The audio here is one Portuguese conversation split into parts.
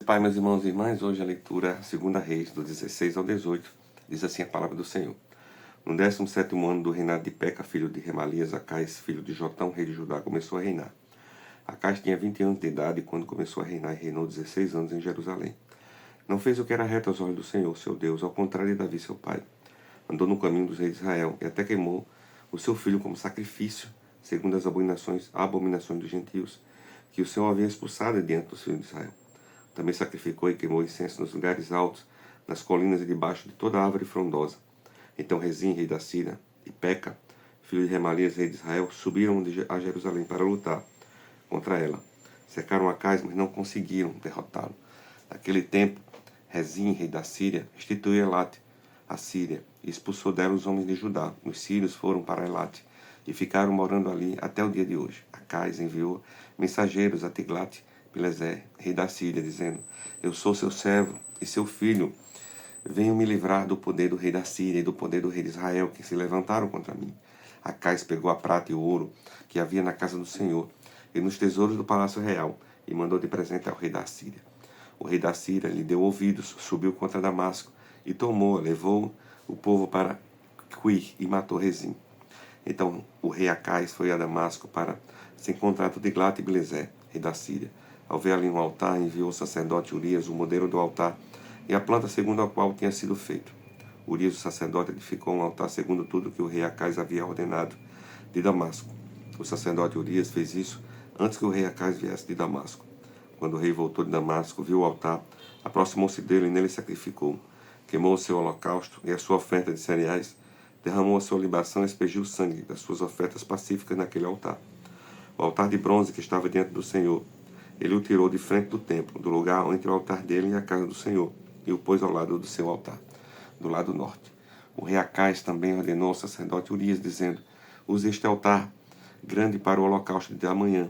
Pai, meus irmãos e irmãs, hoje a leitura 2 Reis, do 16 ao 18, diz assim a palavra do Senhor. No 17º ano do reinado de Peca, filho de Remalias, Acais, filho de Jotão, rei de Judá, começou a reinar. Acais tinha 20 anos de idade quando começou a reinar e reinou 16 anos em Jerusalém. Não fez o que era reto aos olhos do Senhor, seu Deus, ao contrário de Davi, seu pai. Andou no caminho dos reis de Israel e até queimou o seu filho como sacrifício, segundo as abominações dos gentios, que o Senhor havia expulsado diante dos filhos de Israel. Também sacrificou e queimou incenso nos lugares altos, nas colinas e debaixo de toda árvore frondosa. Então Rezim, rei da Síria, e Peca, filho de Remalias, rei de Israel, subiram a Jerusalém para lutar contra ela. Cercaram Acais, mas não conseguiram derrotá-lo. Naquele tempo, Rezim, rei da Síria, restituiu Elate, a Síria, e expulsou dela os homens de Judá. Os sírios foram para Elate e ficaram morando ali até o dia de hoje. Acais enviou mensageiros a Tiglat-Pileser, rei da Síria, dizendo: Eu sou seu servo e seu filho. Venham me livrar do poder do rei da Síria e do poder do rei de Israel, que se levantaram contra mim. Acais pegou a prata e o ouro que havia na casa do Senhor e nos tesouros do palácio real e mandou de presente ao rei da Síria. O rei da Síria lhe deu ouvidos, subiu contra Damasco e levou o povo para Quir e matou Rezim. Então o rei Acais foi a Damasco para se encontrar com Tiglat-Pileser, rei da Síria. Ao ver ali um altar, enviou o sacerdote Urias, o modelo do altar, e a planta segundo a qual tinha sido feito. Urias, o sacerdote, edificou um altar segundo tudo que o rei Acais havia ordenado de Damasco. O sacerdote Urias fez isso antes que o rei Acais viesse de Damasco. Quando o rei voltou de Damasco, viu o altar, aproximou-se dele e nele sacrificou. Queimou o seu holocausto e a sua oferta de cereais, derramou a sua libação e expeliu o sangue das suas ofertas pacíficas naquele altar. O altar de bronze que estava diante do Senhor, ele o tirou de frente do templo, do lugar entre o altar dele e a casa do Senhor, e o pôs ao lado do seu altar, do lado norte. O rei Acais também ordenou ao sacerdote Urias, dizendo: Use este altar grande para o holocausto da manhã,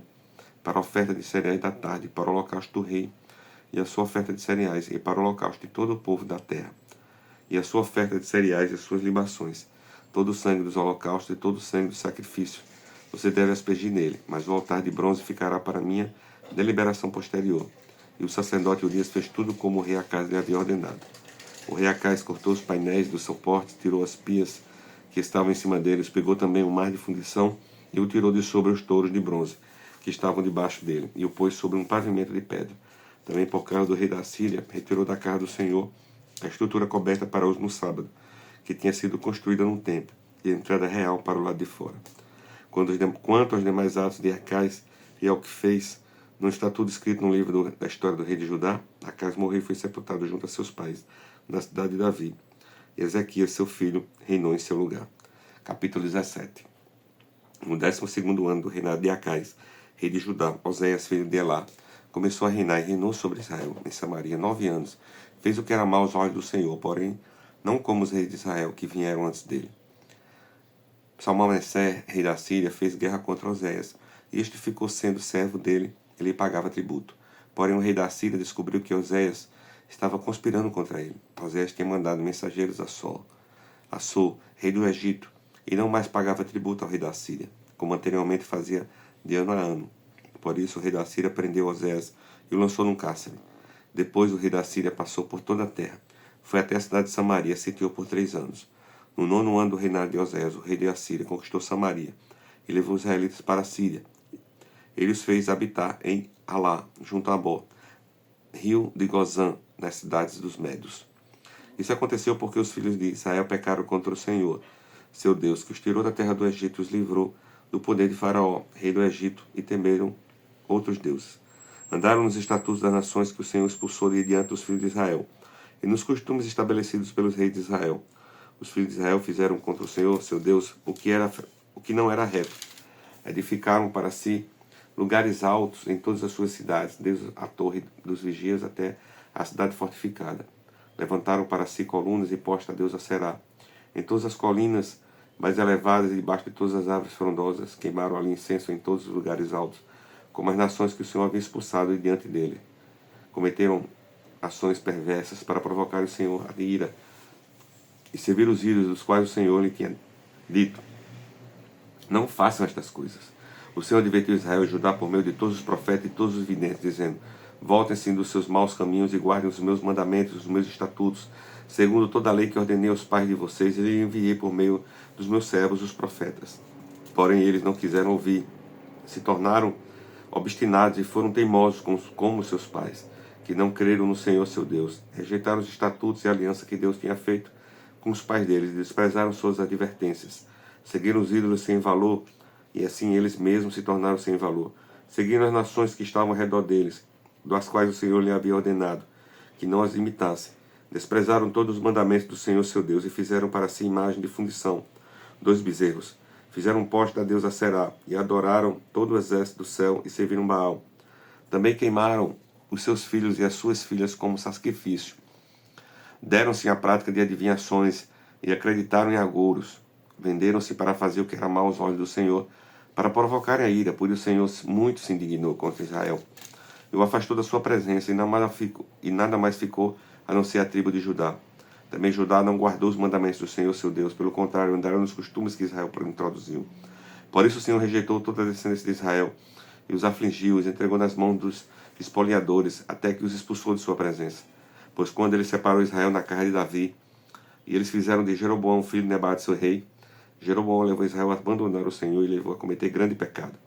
para a oferta de cereais da tarde, para o holocausto do rei e a sua oferta de cereais, e para o holocausto de todo o povo da terra, e a sua oferta de cereais e as suas libações, todo o sangue dos holocaustos e todo o sangue do sacrifício. Você deve aspergir nele, mas o altar de bronze ficará para minha deliberação posterior. E o sacerdote Urias fez tudo como o rei Acais lhe havia ordenado. O rei Acais cortou os painéis do suporte, tirou as pias que estavam em cima deles, pegou também o mar de fundição e o tirou de sobre os touros de bronze que estavam debaixo dele, e o pôs sobre um pavimento de pedra. Também, por causa do rei da Síria, retirou da casa do Senhor a estrutura coberta para uso no sábado, que tinha sido construída no templo, e a entrada real para o lado de fora. Quanto aos demais atos de Acais e ao que fez, não está tudo escrito no livro da história do rei de Judá? Acais morreu e foi sepultado junto a seus pais, na cidade de Davi. E Ezequias, seu filho, reinou em seu lugar. Capítulo 17. No 12º ano do reinado de Acais, rei de Judá, Oséias, filho de Elá, começou a reinar e reinou sobre Israel, em Samaria, 9 anos. Fez o que era mau aos olhos do Senhor, porém, não como os reis de Israel que vieram antes dele. Salmaneser, rei da Síria, fez guerra contra Oséias, e este ficou sendo servo dele, e lhe pagava tributo. Porém, o rei da Síria descobriu que Oséias estava conspirando contra ele. Oséias tinha mandado mensageiros a Assur, rei do Egito, e não mais pagava tributo ao rei da Síria, como anteriormente fazia de ano a ano. Por isso, o rei da Síria prendeu Oséias e o lançou num cárcere. Depois, o rei da Síria passou por toda a terra. Foi até a cidade de Samaria e sitiou por 3 anos. No 9º ano do reinado de Oséias, o rei da Síria conquistou Samaria e levou os israelitas para a Síria. Ele os fez habitar em Alá, junto a Bó, rio de Gozã, nas cidades dos Medos. Isso aconteceu porque os filhos de Israel pecaram contra o Senhor, seu Deus, que os tirou da terra do Egito e os livrou do poder de Faraó, rei do Egito, e temeram outros deuses. Andaram nos estatutos das nações que o Senhor expulsou de diante dos filhos de Israel, e nos costumes estabelecidos pelos reis de Israel. Os filhos de Israel fizeram contra o Senhor, seu Deus, o que não era reto. Edificaram para si lugares altos em todas as suas cidades, desde a torre dos vigias até a cidade fortificada. Levantaram para si colunas e postos a Deus Aserá. Em todas as colinas mais elevadas e debaixo de todas as árvores frondosas, queimaram ali incenso em todos os lugares altos, como as nações que o Senhor havia expulsado diante dele. Cometeram ações perversas para provocar o Senhor a ira e servir os ídolos dos quais o Senhor lhe tinha dito: não façam estas coisas. O Senhor advertiu Israel e Judá por meio de todos os profetas e todos os videntes, dizendo: Voltem-se dos seus maus caminhos e guardem os meus mandamentos, os meus estatutos, segundo toda a lei que ordenei aos pais de vocês, e lhe enviei por meio dos meus servos, os profetas. Porém, eles não quiseram ouvir, se tornaram obstinados e foram teimosos como seus pais, que não creram no Senhor seu Deus. Rejeitaram os estatutos e a aliança que Deus tinha feito com os pais deles e desprezaram suas advertências. Seguiram os ídolos sem valor, e assim eles mesmos se tornaram sem valor. Seguiram as nações que estavam ao redor deles, das quais o Senhor lhe havia ordenado, que não as imitassem. Desprezaram todos os mandamentos do Senhor seu Deus e fizeram para si imagem de fundição, 2 bezerros. Fizeram um poste da deusa Será e adoraram todo o exército do céu e serviram Baal. Também queimaram os seus filhos e as suas filhas como sacrifício. Deram-se à prática de adivinhações e acreditaram em agouros. Venderam-se para fazer o que era mal aos olhos do Senhor, para provocarem a ira, por isso o Senhor muito se indignou contra Israel. E o afastou da sua presença, e nada mais ficou a não ser a tribo de Judá. Também Judá não guardou os mandamentos do Senhor seu Deus, pelo contrário, andaram nos costumes que Israel introduziu. Por isso o Senhor rejeitou toda a descendência de Israel, e os afligiu, os entregou nas mãos dos espoliadores, até que os expulsou de sua presença. Pois quando ele separou Israel na casa de Davi, e eles fizeram de Jeroboão, filho de Nebate, seu rei, Jeroboão levou Israel a abandonar o Senhor e levou a cometer grande pecado.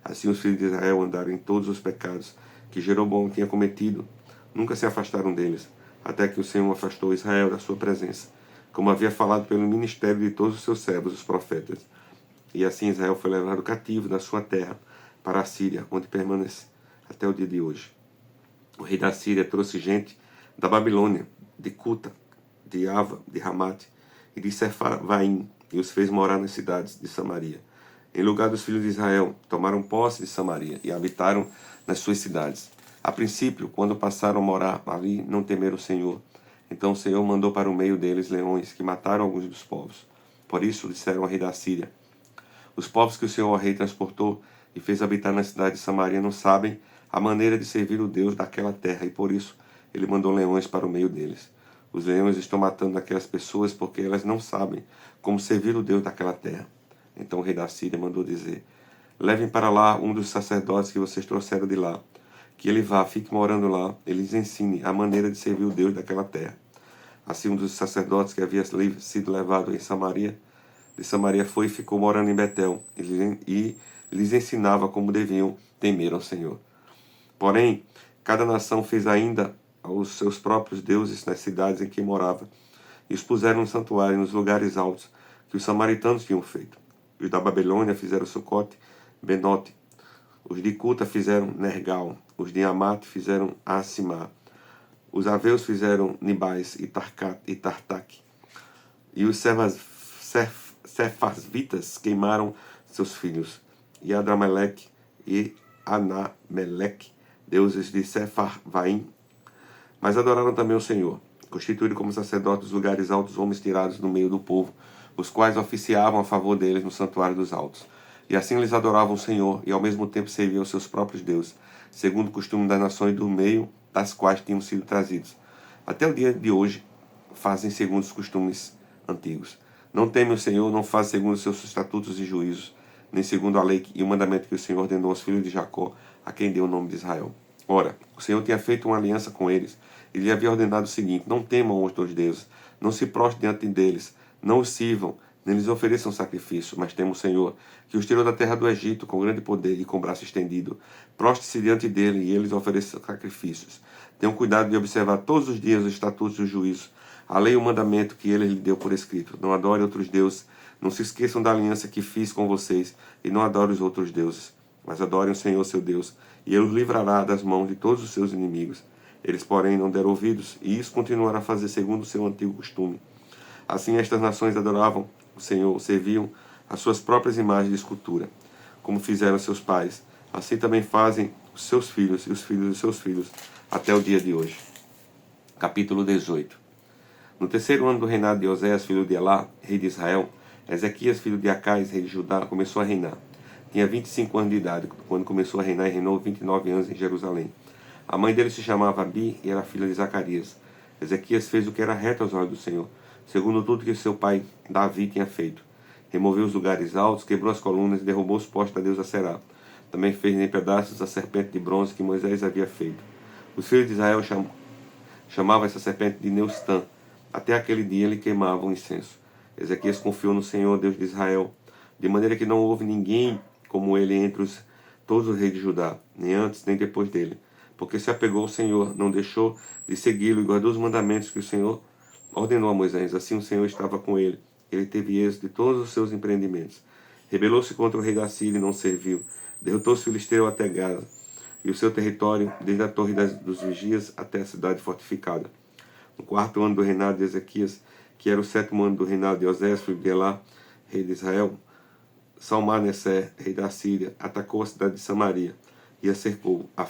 Assim os filhos de Israel andaram em todos os pecados que Jeroboão tinha cometido, nunca se afastaram deles, até que o Senhor afastou Israel da sua presença, como havia falado pelo ministério de todos os seus servos, os profetas. E assim Israel foi levado cativo da sua terra para a Síria, onde permanece até o dia de hoje. O rei da Síria trouxe gente da Babilônia, de Cuta, de Ava, de Ramate e de Sefarvaim, e os fez morar nas cidades de Samaria. Em lugar dos filhos de Israel, tomaram posse de Samaria e habitaram nas suas cidades. A princípio, quando passaram a morar ali, não temeram o Senhor. Então o Senhor mandou para o meio deles leões, que mataram alguns dos povos. Por isso disseram ao rei da Síria: os povos que o Senhor, o rei, transportou e fez habitar na cidade de Samaria não sabem a maneira de servir o Deus daquela terra, e por isso ele mandou leões para o meio deles. Os leões estão matando aquelas pessoas porque elas não sabem como servir o Deus daquela terra. Então o rei da Síria mandou dizer: levem para lá um dos sacerdotes que vocês trouxeram de lá, que ele vá, fique morando lá, e lhes ensine a maneira de servir o Deus daquela terra. Assim um dos sacerdotes que havia sido levado de Samaria foi e ficou morando em Betel, e lhes ensinava como deviam temer ao Senhor. Porém, cada nação fez ainda aos seus próprios deuses nas cidades em que morava, e os puseram no santuário nos lugares altos que os samaritanos tinham feito. Os da Babilônia fizeram Sucote, Benote. Os de Cuta fizeram Nergal. Os de Amate fizeram Asimá. Os aveus fizeram Nibais e Tartaque. E os Sefasvitas queimaram seus filhos, e Adrameleque e Anameleque, deuses de Sefarvaim. Mas adoraram também o Senhor, constituíram como sacerdotes dos lugares altos homens tirados do meio do povo, os quais oficiavam a favor deles no santuário dos altos. E assim eles adoravam o Senhor, e ao mesmo tempo serviam seus próprios deuses, segundo o costume das nações do meio das quais tinham sido trazidos. Até o dia de hoje, fazem segundo os costumes antigos. Não temem o Senhor, não fazem segundo os seus estatutos e juízos, nem segundo a lei e o mandamento que o Senhor ordenou aos filhos de Jacó, a quem deu o nome de Israel. Ora, o Senhor tinha feito uma aliança com eles, e lhe havia ordenado o seguinte: não temam os dois deuses, não se prostrem diante deles, não os sirvam, nem lhes ofereçam sacrifício, mas temam o Senhor, que os tirou da terra do Egito com grande poder e com braço estendido. Prostre-se diante dele, e eles ofereçam sacrifícios. Tenham cuidado de observar todos os dias os estatutos e os juízos, a lei e o mandamento que ele lhe deu por escrito. Não adore outros deuses, não se esqueçam da aliança que fiz com vocês, e não adore os outros deuses, mas adorem o Senhor seu Deus, e ele os livrará das mãos de todos os seus inimigos. Eles, porém, não deram ouvidos, e isso continuará a fazer segundo o seu antigo costume. Assim estas nações adoravam o Senhor, serviam as suas próprias imagens de escultura, como fizeram seus pais. Assim também fazem os seus filhos e os filhos dos seus filhos, até o dia de hoje. Capítulo 18. No terceiro ano do reinado de Oséias, filho de Elá, rei de Israel, Ezequias, filho de Acais, rei de Judá, começou a reinar. Tinha 25 anos de idade quando começou a reinar, e reinou 29 anos em Jerusalém. A mãe dele se chamava Abi e era filha de Zacarias. Ezequias fez o que era reto aos olhos do Senhor, segundo tudo que seu pai Davi tinha feito. Removeu os lugares altos, quebrou as colunas e derrubou os postes da deusa Será. Também fez em pedaços a serpente de bronze que Moisés havia feito. Os filhos de Israel chamavam essa serpente de Neustã. Até aquele dia ele queimava um incenso. Ezequias confiou no Senhor, Deus de Israel, de maneira que não houve ninguém como ele entre todos os reis de Judá, nem antes nem depois dele. Porque se apegou ao Senhor, não deixou de segui-lo e guardou os mandamentos que o Senhor ordenou a Moisés. Assim o Senhor estava com ele. Ele teve êxito de todos os seus empreendimentos. Rebelou-se contra o rei da Síria e não serviu. Derrotou os filisteus até Gaza, e o seu território, desde a torre dos vigias até a cidade fortificada. No 4º ano do reinado de Ezequias, que era o 7º ano do reinado de Osés, filho de Elá, rei de Israel, Salmaneser, rei da Síria, atacou a cidade de Samaria e a cercou ao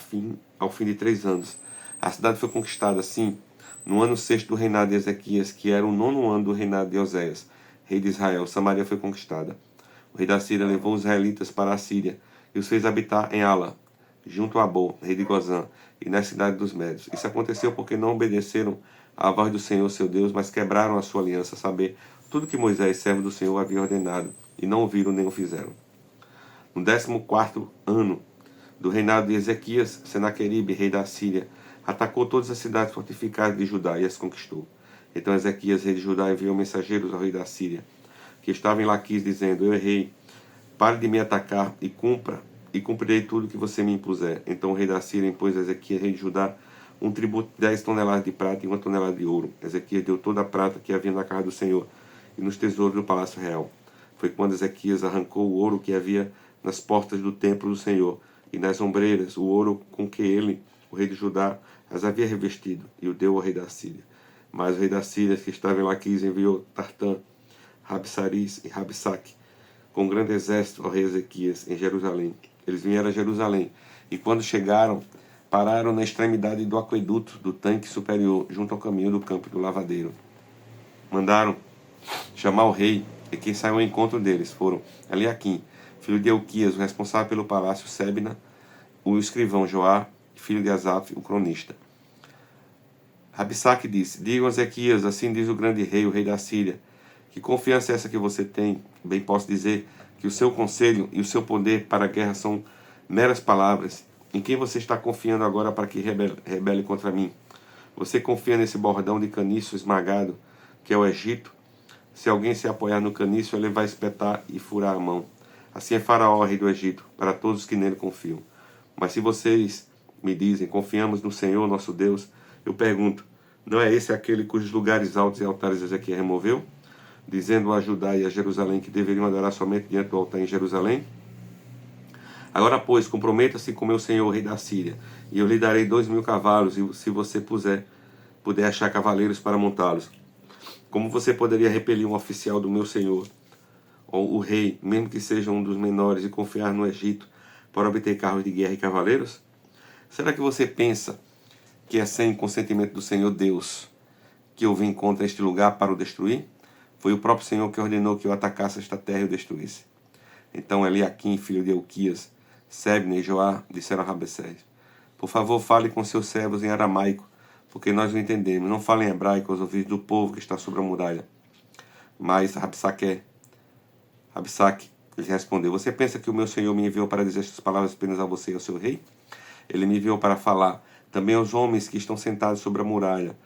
fim de 3 anos. A cidade foi conquistada, assim, no ano 6º do reinado de Ezequias, que era o 9º ano do reinado de Oséias, rei de Israel. Samaria foi conquistada. O rei da Síria levou os israelitas para a Síria e os fez habitar em Ala, junto a Abô, rei de Gozã, e na cidade dos Médios. Isso aconteceu porque não obedeceram à voz do Senhor, seu Deus, mas quebraram a sua aliança, a saber, tudo que Moisés, servo do Senhor, havia ordenado, e não ouviram nem o fizeram. No 14º ano do reinado de Ezequias, Senaqueribe, rei da Síria, atacou todas as cidades fortificadas de Judá e as conquistou. Então Ezequias, rei de Judá, enviou mensageiros ao rei da Síria, que estava em Laquis, dizendo: Eu errei, pare de me atacar e cumprirei tudo que você me impuser. Então o rei da Síria impôs a Ezequias, rei de Judá, um tributo de 10 toneladas de prata e 1 tonelada de ouro. Ezequias deu toda a prata que havia na casa do Senhor e nos tesouros do palácio real. Foi quando Ezequias arrancou o ouro que havia nas portas do templo do Senhor e nas ombreiras, o ouro com que ele, o rei de Judá, as havia revestido, e o deu ao rei da Síria. Mas o rei da Síria, que estava em Laquis, enviou Tartã, Rabsaris e Rabsaque, com um grande exército ao rei Ezequias, em Jerusalém. Eles vieram a Jerusalém, e quando chegaram, pararam na extremidade do aqueduto do tanque superior, junto ao caminho do campo do lavadeiro. Mandaram chamar o rei, e quem saiu ao encontro deles foram Eliaquim, filho de Elquias, o responsável pelo palácio, Sebna, o escrivão Joá, filho de Asaf, o cronista. Rabsaque disse: Digam a Ezequias, assim diz o grande rei, o rei da Síria, que confiança é essa que você tem? Bem posso dizer que o seu conselho e o seu poder para a guerra são meras palavras. Em quem você está confiando agora para que rebele contra mim? Você confia nesse bordão de caniço esmagado, que é o Egito? Se alguém se apoiar no caniço, ele vai espetar e furar a mão. Assim é Faraó, rei do Egito, para todos que nele confiam. Mas se vocês me dizem: confiamos no Senhor, nosso Deus, eu pergunto: não é esse aquele cujos lugares altos e altares Ezequiel removeu, dizendo a Judá e a Jerusalém que deveriam adorar somente diante do altar em Jerusalém? Agora, pois, comprometa-se com meu senhor, rei da Síria, e eu lhe darei 2.000 cavalos, e se você puder achar cavaleiros para montá-los. Como você poderia repelir um oficial do meu senhor, ou o rei, mesmo que seja um dos menores, e confiar no Egito para obter carros de guerra e cavaleiros? Será que você pensa que é sem consentimento do Senhor Deus que eu vim contra este lugar para o destruir? Foi o próprio Senhor que ordenou que eu atacasse esta terra e o destruísse. Então Eliaquim, filho de Elquias, Sebna e Joá disseram a Rabsaque: por favor, fale com seus servos em aramaico, porque nós não entendemos. Não fale em hebraico aos ouvidos do povo que está sobre a muralha. Mas Rabsaque lhe respondeu: você pensa que o meu senhor me enviou para dizer estas palavras apenas a você e ao seu rei? Ele me enviou para falar também aos homens que estão sentados sobre a muralha,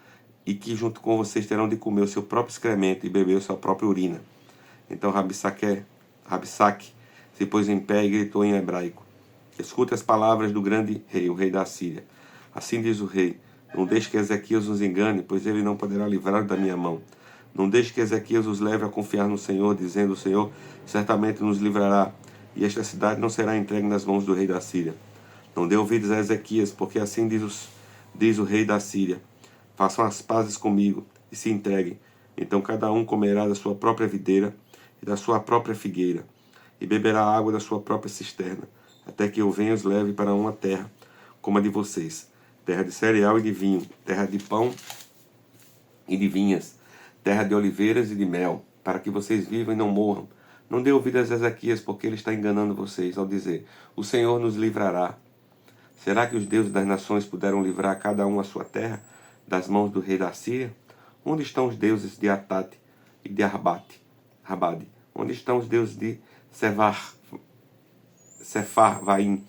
e que junto com vocês terão de comer o seu próprio excremento e beber a sua própria urina. Então Rabsaque se pôs em pé e gritou em hebraico: escute as palavras do grande rei, o rei da Síria. Assim diz o rei: não deixe que Ezequias nos engane, pois ele não poderá livrar da minha mão. Não deixe que Ezequias os leve a confiar no Senhor, dizendo: o Senhor certamente nos livrará, e esta cidade não será entregue nas mãos do rei da Síria. Não dê ouvidos a Ezequias, porque assim diz o rei da Síria: façam as pazes comigo e se entreguem. Então cada um comerá da sua própria videira e da sua própria figueira, e beberá a água da sua própria cisterna, até que eu venha e os leve para uma terra como a de vocês, terra de cereal e de vinho, terra de pão e de vinhas, terra de oliveiras e de mel, para que vocês vivam e não morram. Não dê ouvidos a Ezequias, porque ele está enganando vocês ao dizer: o Senhor nos livrará. Será que os deuses das nações puderam livrar cada um a sua terra das mãos do rei da Síria? Onde estão os deuses de Atate e de Rabade? Onde estão os deuses de Sepharvaim,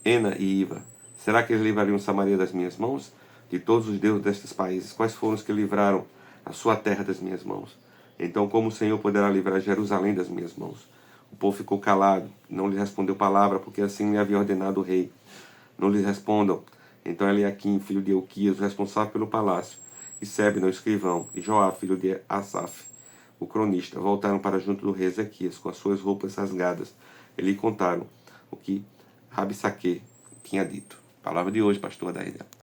Ena e Iva? Será que eles livrariam Samaria das minhas mãos? De todos os deuses destes países, quais foram os que livraram a sua terra das minhas mãos? Então como o Senhor poderá livrar Jerusalém das minhas mãos? O povo ficou calado, não lhe respondeu palavra, porque assim lhe havia ordenado o rei. Não lhes respondam. Então Eliaquim, filho de Euquias, o responsável pelo palácio, e Sebna, o escrivão, e Joá, filho de Asaf, o cronista, voltaram para junto do rei Ezequias, com as suas roupas rasgadas, e lhe contaram o que Rabsaque tinha dito. Palavra de hoje, pastor Adaída.